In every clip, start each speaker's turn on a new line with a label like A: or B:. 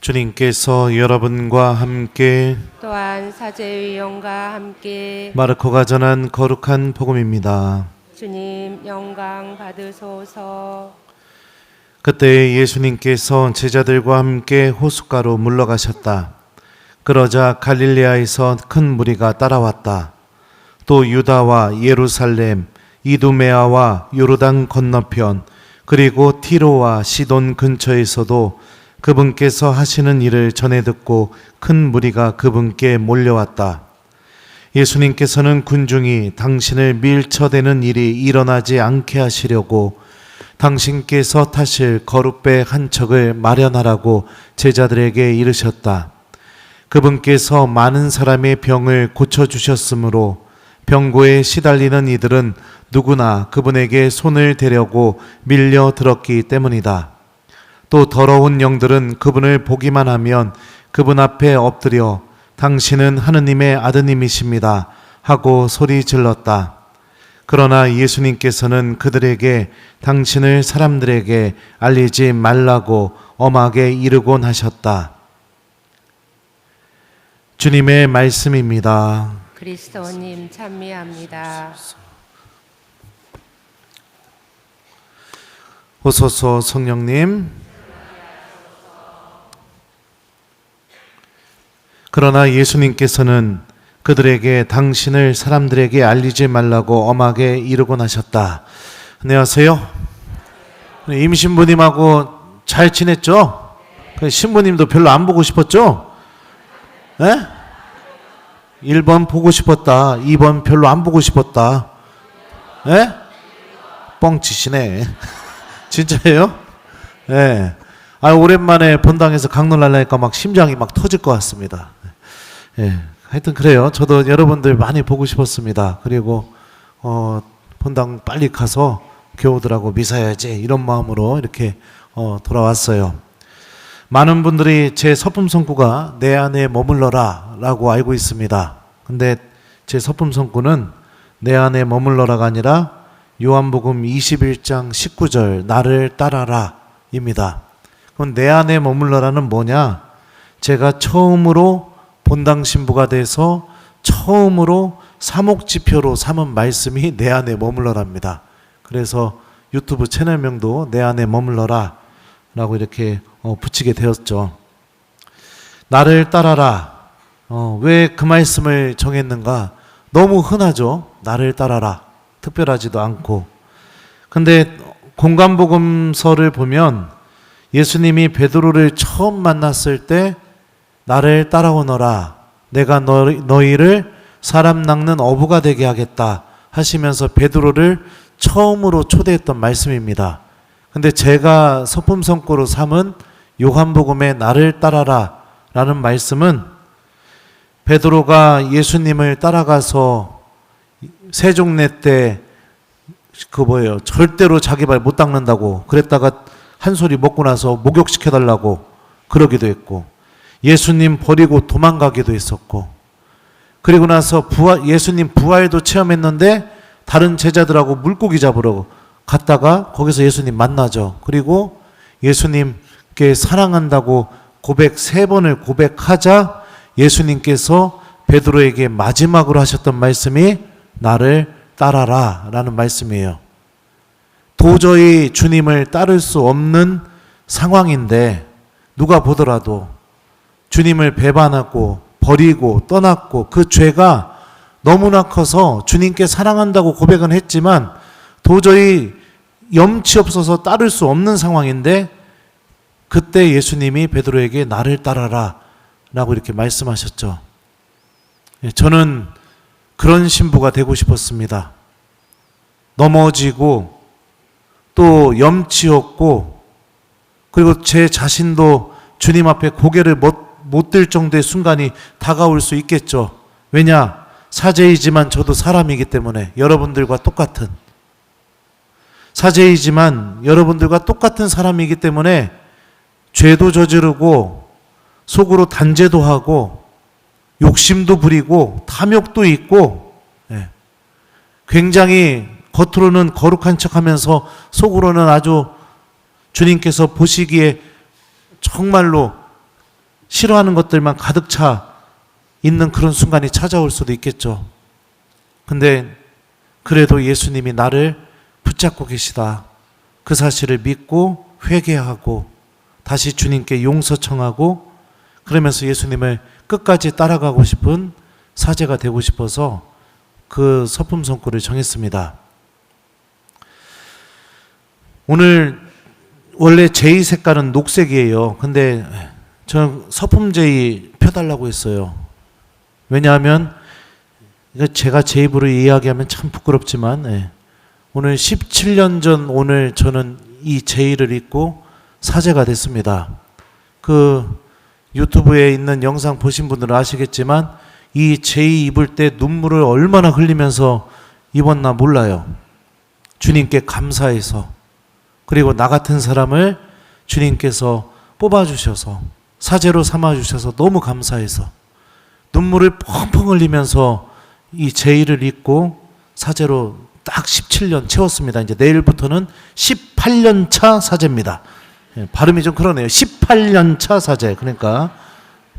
A: 주님께서 여러분과 함께
B: 또한 사제의 영과 함께
A: 마르코가 전한 거룩한 복음입니다.
B: 주님 영광 받으소서.
A: 그때 예수님께서 제자들과 함께 호숫가로 물러가셨다. 그러자 갈릴레아에서 큰 무리가 따라왔다. 또 유다와 예루살렘, 이두메아와 요르단 건너편, 그리고 티로와 시돈 근처에서도 그분께서 하시는 일을 전해 듣고 큰 무리가 그분께 몰려왔다. 예수님께서는 군중이 당신을 밀쳐대는 일이 일어나지 않게 하시려고 당신께서 타실 거룩배 한 척을 마련하라고 제자들에게 이르셨다. 그분께서 많은 사람의 병을 고쳐주셨으므로 병고에 시달리는 이들은 누구나 그분에게 손을 대려고 밀려 들었기 때문이다. 또 더러운 영들은 그분을 보기만 하면 그분 앞에 엎드려 당신은 하느님의 아드님이십니다 하고 소리 질렀다. 그러나 예수님께서는 그들에게 당신을 사람들에게 알리지 말라고 엄하게 이르곤 하셨다. 주님의 말씀입니다.
B: 그리스도님 찬미합니다.
A: 오소서 성령님. 그러나 예수님께서는 그들에게 당신을 사람들에게 알리지 말라고 엄하게 이르곤 하셨다. 안녕하세요. 임신부님하고 잘 지냈죠? 신부님도 별로 안 보고 싶었죠? 네? 1번 보고 싶었다. 2번 별로 안 보고 싶었다. 네? 뻥치시네. 진짜예요? 네. 오랜만에 본당에서 강놀하려니까 막 심장이 막 터질 것 같습니다. 예, 하여튼 그래요. 저도 여러분들 많이 보고 싶었습니다. 그리고 본당 빨리 가서 교우들하고 미사야지 이런 마음으로 이렇게 돌아왔어요. 많은 분들이 제 서품 성구가 내 안에 머물러라 라고 알고 있습니다. 근데 제 서품 성구는 내 안에 머물러라가 아니라 요한복음 21장 19절 나를 따라라 입니다. 그럼 내 안에 머물러라는 뭐냐? 제가 처음으로 본당 신부가 돼서 처음으로 사목지표로 삼은 말씀이 내 안에 머물러랍니다. 그래서 유튜브 채널명도 내 안에 머물러라 라고 이렇게 붙이게 되었죠. 나를 따라라. 왜 그 말씀을 정했는가? 너무 흔하죠. 나를 따라라. 특별하지도 않고. 근데 공간복음서를 보면 예수님이 베드로를 처음 만났을 때 나를 따라오너라. 내가 너희를 사람 낚는 어부가 되게 하겠다 하시면서 베드로를 처음으로 초대했던 말씀입니다. 근데 제가 서품성구로 삼은 요한복음의 나를 따라라 라는 말씀은 베드로가 예수님을 따라가서 세종례 때 절대로 자기 발 못 닦는다고 그랬다가 한 소리 먹고 나서 목욕시켜달라고 그러기도 했고 예수님 버리고 도망가기도 했었고 그리고 나서 예수님 부활도 체험했는데 다른 제자들하고 물고기 잡으러 갔다가 거기서 예수님 만나죠. 그리고 예수님께 사랑한다고 3번을 고백하자 예수님께서 베드로에게 마지막으로 하셨던 말씀이 나를 따라라 라는 말씀이에요. 도저히 주님을 따를 수 없는 상황인데 누가 보더라도 주님을 배반하고 버리고 떠났고 그 죄가 너무나 커서 주님께 사랑한다고 고백은 했지만 도저히 염치 없어서 따를 수 없는 상황인데 그때 예수님이 베드로에게 나를 따라라 라고 이렇게 말씀하셨죠. 저는 그런 신부가 되고 싶었습니다. 넘어지고 또 염치 없고 그리고 제 자신도 주님 앞에 고개를 못 들 정도의 순간이 다가올 수 있겠죠. 왜냐? 사제이지만 저도 사람이기 때문에 여러분들과 똑같은 사제이지만 여러분들과 똑같은 사람이기 때문에 죄도 저지르고 속으로 단죄도 하고 욕심도 부리고 탐욕도 있고 굉장히 겉으로는 거룩한 척하면서 속으로는 아주 주님께서 보시기에 정말로 싫어하는 것들만 가득 차 있는 그런 순간이 찾아올 수도 있겠죠. 근데 그래도 예수님이 나를 붙잡고 계시다. 그 사실을 믿고 회개하고 다시 주님께 용서 청하고 그러면서 예수님을 끝까지 따라가고 싶은 사제가 되고 싶어서 그 서품 성구를 정했습니다. 오늘 원래 제의 색깔은 녹색이에요. 근데 저는 서품 제의 펴달라고 했어요. 왜냐하면 이거 제가 제 입으로 이야기하면 참 부끄럽지만 오늘 17년 전 오늘 저는 이 제의를 입고 사제가 됐습니다. 그 유튜브에 있는 영상 보신 분들은 아시겠지만 이 제의 입을 때 눈물을 얼마나 흘리면서 입었나 몰라요. 주님께 감사해서 그리고 나 같은 사람을 주님께서 뽑아주셔서 사제로 삼아주셔서 너무 감사해서 눈물을 펑펑 흘리면서 이 제의를 입고 사제로 딱 17년 채웠습니다. 이제 내일부터는 18년 차 사제입니다. 발음이 좀 그러네요. 18년 차 사제. 그러니까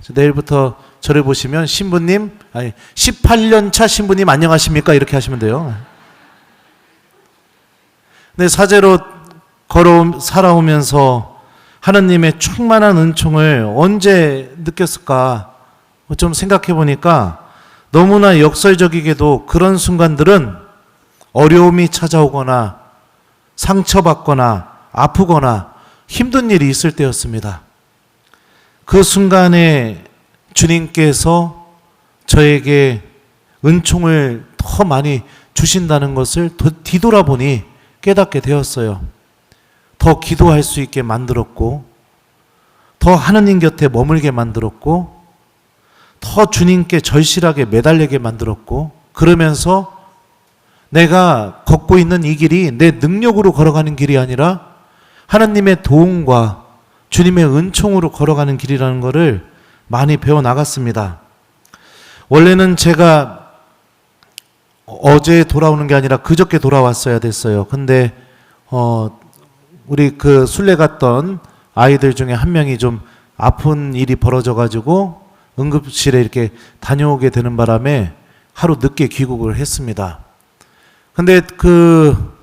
A: 내일부터 저를 보시면 신부님, 아니 18년 차 신부님 안녕하십니까? 이렇게 하시면 돼요. 근데 사제로 살아오면서 하나님의 충만한 은총을 언제 느꼈을까? 좀 생각해 보니까 너무나 역설적이게도 그런 순간들은 어려움이 찾아오거나 상처받거나 아프거나 힘든 일이 있을 때였습니다. 그 순간에 주님께서 저에게 은총을 더 많이 주신다는 것을 뒤돌아보니 깨닫게 되었어요. 더 기도할 수 있게 만들었고 더 하느님 곁에 머물게 만들었고 더 주님께 절실하게 매달리게 만들었고 그러면서 내가 걷고 있는 이 길이 내 능력으로 걸어가는 길이 아니라 하나님의 도움과 주님의 은총으로 걸어가는 길이라는 것을 많이 배워나갔습니다. 원래는 제가 어제 돌아오는 게 아니라 그저께 돌아왔어야 됐어요. 근데 우리 그 순례 갔던 아이들 중에 한 명이 좀 아픈 일이 벌어져가지고 응급실에 이렇게 다녀오게 되는 바람에 하루 늦게 귀국을 했습니다. 근데 그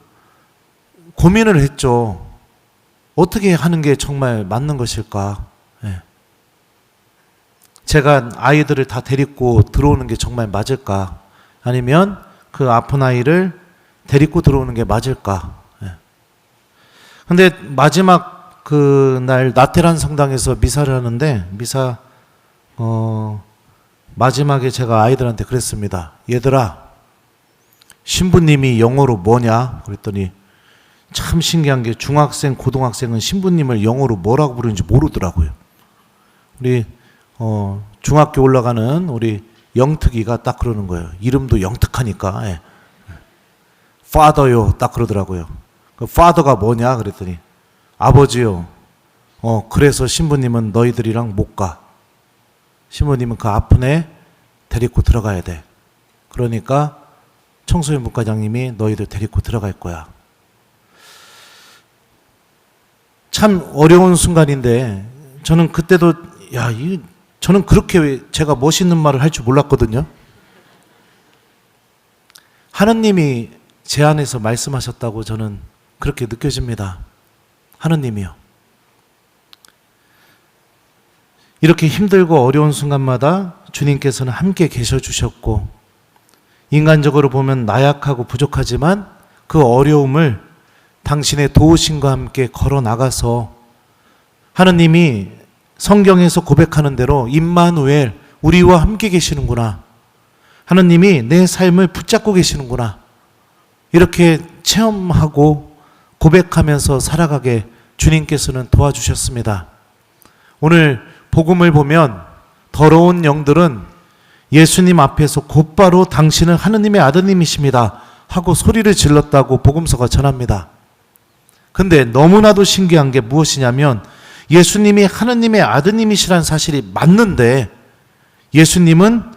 A: 고민을 했죠. 어떻게 하는 게 정말 맞는 것일까? 제가 아이들을 다 데리고 들어오는 게 정말 맞을까? 아니면 그 아픈 아이를 데리고 들어오는 게 맞을까? 근데 마지막 그 날 나테란 성당에서 미사를 하는데 마지막에 제가 아이들한테 그랬습니다. 얘들아, 신부님이 영어로 뭐냐? 그랬더니 참 신기한 게 중학생, 고등학생은 신부님을 영어로 뭐라고 부르는지 모르더라고요. 우리 중학교 올라가는 우리 영특이가 딱 그러는 거예요. 이름도 영특하니까. father요 딱 그러더라고요. 그 father가 뭐냐? 그랬더니 아버지요. 그래서 신부님은 너희들이랑 못 가. 신부님은 그 아픈 애 데리고 들어가야 돼. 그러니까 청소년 문과장님이 너희들 데리고 들어갈 거야. 참 어려운 순간인데 저는 그때도 저는 그렇게 제가 멋있는 말을 할 줄 몰랐거든요. 하느님이 제 안에서 말씀하셨다고 저는 그렇게 느껴집니다. 하느님이요. 이렇게 힘들고 어려운 순간마다 주님께서는 함께 계셔 주셨고 인간적으로 보면 나약하고 부족하지만 그 어려움을 당신의 도우심과 함께 걸어 나가서 하느님이 성경에서 고백하는 대로 임마누엘 우리와 함께 계시는구나. 하느님이 내 삶을 붙잡고 계시는구나. 이렇게 체험하고 고백하면서 살아가게 주님께서는 도와주셨습니다. 오늘 복음을 보면 더러운 영들은 예수님 앞에서 곧바로 당신은 하느님의 아드님이십니다 하고 소리를 질렀다고 복음서가 전합니다. 근데 너무나도 신기한 게 무엇이냐면 예수님이 하느님의 아드님이시라는 사실이 맞는데 예수님은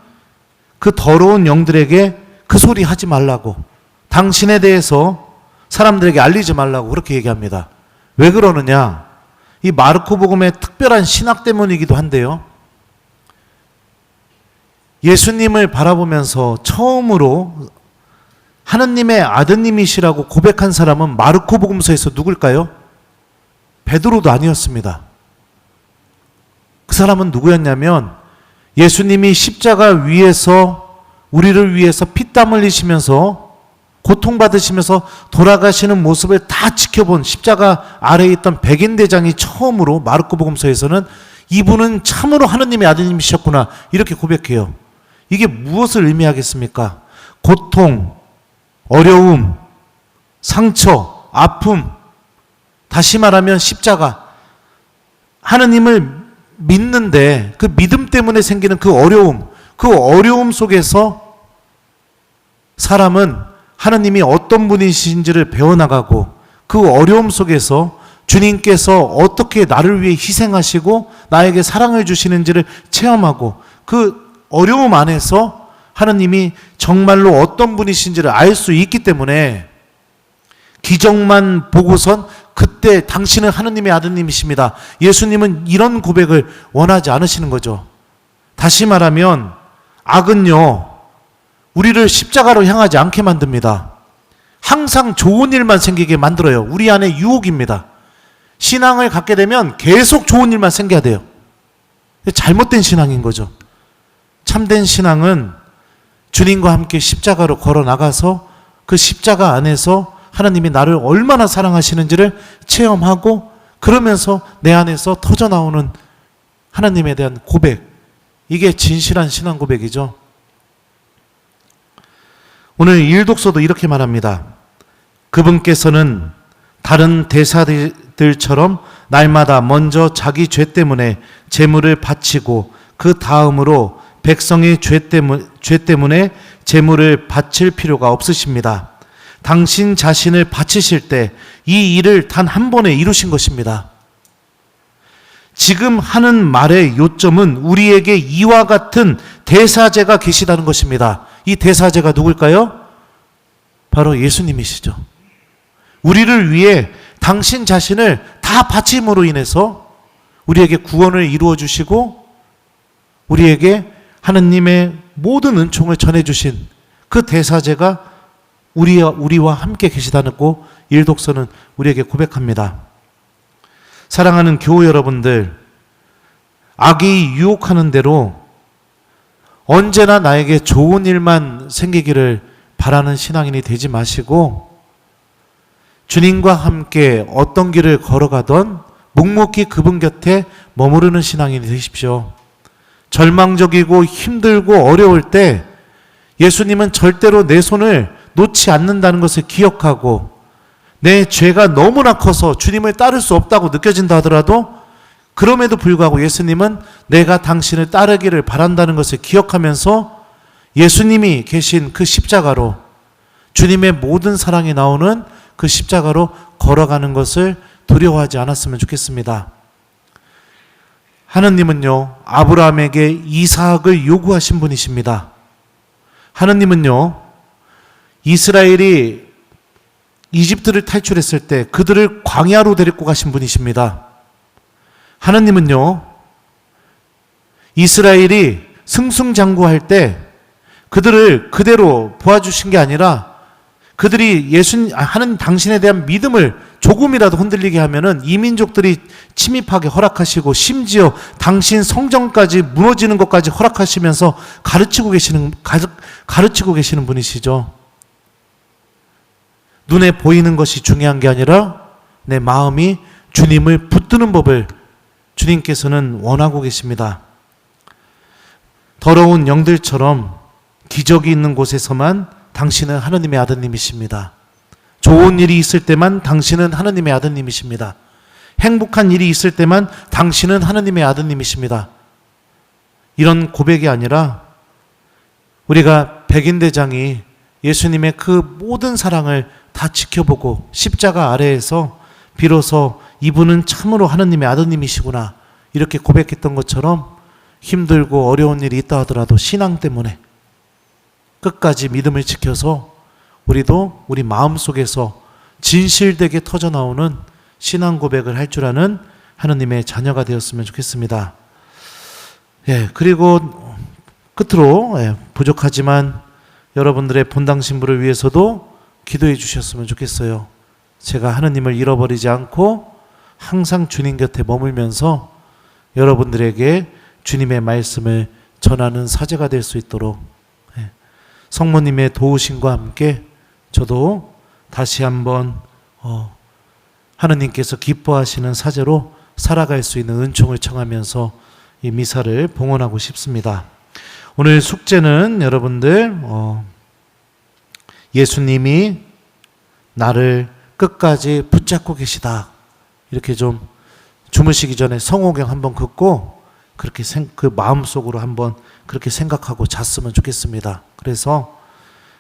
A: 그 더러운 영들에게 그 소리 하지 말라고 당신에 대해서 사람들에게 알리지 말라고 그렇게 얘기합니다. 왜 그러느냐? 이 마르코 복음의 특별한 신학 때문이기도 한데요. 예수님을 바라보면서 처음으로 하느님의 아드님이시라고 고백한 사람은 마르코 복음서에서 누굴까요? 베드로도 아니었습니다. 그 사람은 누구였냐면 예수님이 십자가 위에서 우리를 위해서 피땀 흘리시면서 고통받으시면서 돌아가시는 모습을 다 지켜본 십자가 아래에 있던 백인 대장이 처음으로 마르코 복음서에서는 이분은 참으로 하느님의 아드님이셨구나 이렇게 고백해요. 이게 무엇을 의미하겠습니까? 고통, 어려움, 상처, 아픔, 다시 말하면 십자가. 하느님을 믿는데 그 믿음 때문에 생기는 그 어려움 속에서 사람은 하느님이 어떤 분이신지를 배워나가고 그 어려움 속에서 주님께서 어떻게 나를 위해 희생하시고 나에게 사랑을 주시는지를 체험하고 그 어려움 안에서 하느님이 정말로 어떤 분이신지를 알 수 있기 때문에 기적만 보고선 그때 당신은 하느님의 아드님이십니다. 예수님은 이런 고백을 원하지 않으시는 거죠. 다시 말하면 악은요, 우리를 십자가로 향하지 않게 만듭니다. 항상 좋은 일만 생기게 만들어요. 우리 안에 유혹입니다. 신앙을 갖게 되면 계속 좋은 일만 생겨야 돼요. 잘못된 신앙인 거죠. 참된 신앙은 주님과 함께 십자가로 걸어 나가서 그 십자가 안에서 하나님이 나를 얼마나 사랑하시는지를 체험하고 그러면서 내 안에서 터져나오는 하나님에 대한 고백, 이게 진실한 신앙 고백이죠. 오늘 일독서도 이렇게 말합니다. 그분께서는 다른 대사들처럼 날마다 먼저 자기 죄 때문에 제물을 바치고 그 다음으로 백성의 죄 때문에 제물을 바칠 필요가 없으십니다. 당신 자신을 바치실 때 이 일을 단 한 번에 이루신 것입니다. 지금 하는 말의 요점은 우리에게 이와 같은 대사제가 계시다는 것입니다. 이 대사제가 누굴까요? 바로 예수님이시죠. 우리를 위해 당신 자신을 다 바침으로 인해서 우리에게 구원을 이루어 주시고 우리에게 하느님의 모든 은총을 전해주신 그 대사제가 우리와 함께 계시다고 일독서는 우리에게 고백합니다. 사랑하는 교우 여러분들, 악이 유혹하는 대로 언제나 나에게 좋은 일만 생기기를 바라는 신앙인이 되지 마시고 주님과 함께 어떤 길을 걸어가던 묵묵히 그분 곁에 머무르는 신앙인이 되십시오. 절망적이고 힘들고 어려울 때 예수님은 절대로 내 손을 놓지 않는다는 것을 기억하고 내 죄가 너무나 커서 주님을 따를 수 없다고 느껴진다 하더라도 그럼에도 불구하고 예수님은 내가 당신을 따르기를 바란다는 것을 기억하면서 예수님이 계신 그 십자가로 주님의 모든 사랑이 나오는 그 십자가로 걸어가는 것을 두려워하지 않았으면 좋겠습니다. 하느님은요, 아브라함에게 이삭을 요구하신 분이십니다. 하느님은요, 이스라엘이 이집트를 탈출했을 때 그들을 광야로 데리고 가신 분이십니다. 하느님은요, 이스라엘이 승승장구할 때 그들을 그대로 보아주신 게 아니라 그들이 하는 당신에 대한 믿음을 조금이라도 흔들리게 하면은 이 민족들이 침입하게 허락하시고 심지어 당신 성전까지 무너지는 것까지 허락하시면서 가르치고 계시는 분이시죠. 눈에 보이는 것이 중요한 게 아니라 내 마음이 주님을 붙드는 법을 주님께서는 원하고 계십니다. 더러운 영들처럼 기적이 있는 곳에서만 당신은 하느님의 아드님이십니다. 좋은 일이 있을 때만 당신은 하느님의 아드님이십니다. 행복한 일이 있을 때만 당신은 하느님의 아드님이십니다. 이런 고백이 아니라 우리가 백인대장이 예수님의 그 모든 사랑을 다 지켜보고 십자가 아래에서 비로소 이분은 참으로 하느님의 아드님이시구나 이렇게 고백했던 것처럼 힘들고 어려운 일이 있다 하더라도 신앙 때문에 끝까지 믿음을 지켜서 우리도 우리 마음속에서 진실되게 터져나오는 신앙 고백을 할 줄 아는 하느님의 자녀가 되었으면 좋겠습니다. 예, 그리고 끝으로 부족하지만 여러분들의 본당 신부를 위해서도 기도해 주셨으면 좋겠어요. 제가 하느님을 잃어버리지 않고 항상 주님 곁에 머물면서 여러분들에게 주님의 말씀을 전하는 사제가 될 수 있도록 성모님의 도우심과 함께 저도 다시 한번 하느님께서 기뻐하시는 사제로 살아갈 수 있는 은총을 청하면서 이 미사를 봉헌하고 싶습니다. 오늘 숙제는 여러분들 예수님이 나를 끝까지 붙잡고 계시다. 이렇게 좀 주무시기 전에 성호경 한번 긋고 그렇게 그 마음속으로 한번 그렇게 생각하고 잤으면 좋겠습니다. 그래서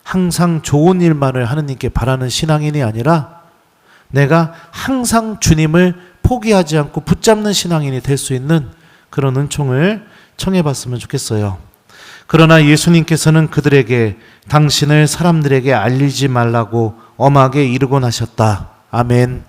A: 항상 좋은 일만을 하느님께 바라는 신앙인이 아니라 내가 항상 주님을 포기하지 않고 붙잡는 신앙인이 될 수 있는 그런 은총을 청해봤으면 좋겠어요. 그러나 예수님께서는 그들에게 당신을 사람들에게 알리지 말라고 엄하게 이르곤 하셨다. 아멘.